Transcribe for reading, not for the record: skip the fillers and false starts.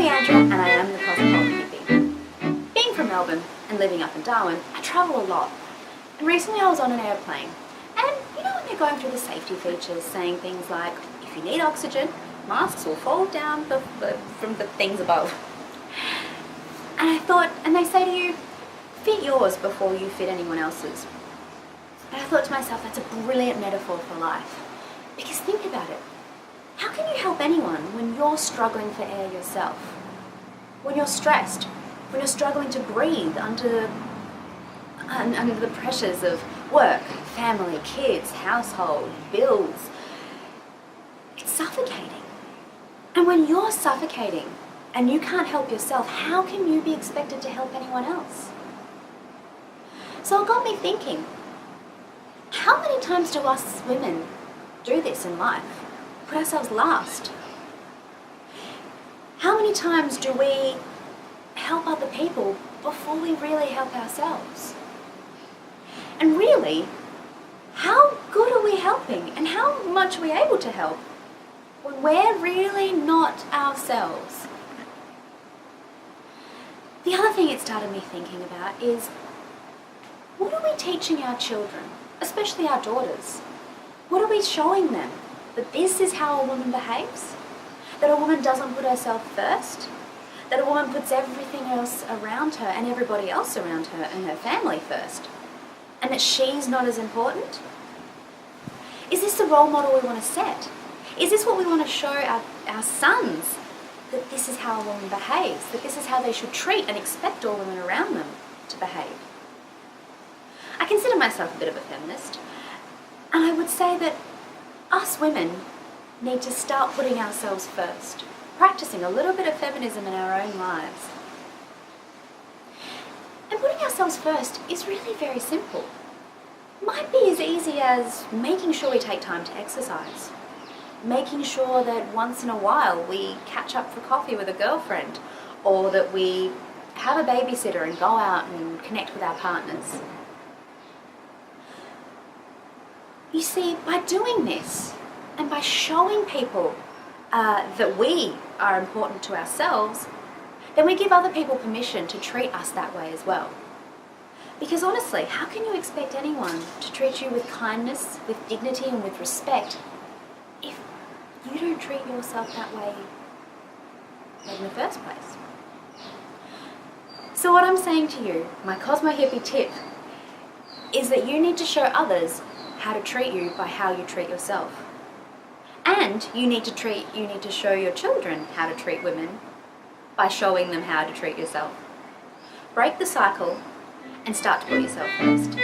Andrea and I am the Cosmopolitan Hippie. Being from Melbourne and living up in Darwin, I travel a lot. And recently I was on an airplane, and you know when they're going through the safety features saying things like, if you need oxygen, masks will fall down from the things above. And I thought, and they say to you, fit yours before you fit anyone else's. And I thought to myself, that's a brilliant metaphor for life. Because think about it. How can you help anyone when you're struggling for air yourself? When you're stressed? When you're struggling to breathe under the pressures of work, family, kids, household, bills? It's suffocating. And when you're suffocating and you can't help yourself, how can you be expected to help anyone else? So it got me thinking, how many times do us women do this in life? Put ourselves last? How many times do we help other people before we really help ourselves? And really, how good are we helping and how much are we able to help when we're really not ourselves? The other thing it started me thinking about is, what are we teaching our children, especially our daughters? What are we showing them? That this is how a woman behaves? That a woman doesn't put herself first? That a woman puts everything else around her and everybody else around her and her family first? And that she's not as important? Is this the role model we want to set? Is this what we want to show our sons? That this is how a woman behaves? That this is how they should treat and expect all women around them to behave? I consider myself a bit of a feminist, and I would say that us women need to start putting ourselves first, practicing a little bit of feminism in our own lives. And putting ourselves first is really very simple. It might be as easy as making sure we take time to exercise, making sure that once in a while we catch up for coffee with a girlfriend, or that we have a babysitter and go out and connect with our partners. You see, by doing this and by showing people that we are important to ourselves, then we give other people permission to treat us that way as well. Because honestly, how can you expect anyone to treat you with kindness, with dignity and with respect if you don't treat yourself that way in the first place? So what I'm saying to you, my Cosmo Hippie tip, is that you need to show others how to treat you by how you treat yourself. And you need to show your children how to treat women by showing them how to treat yourself. Break the cycle and start to put yourself first.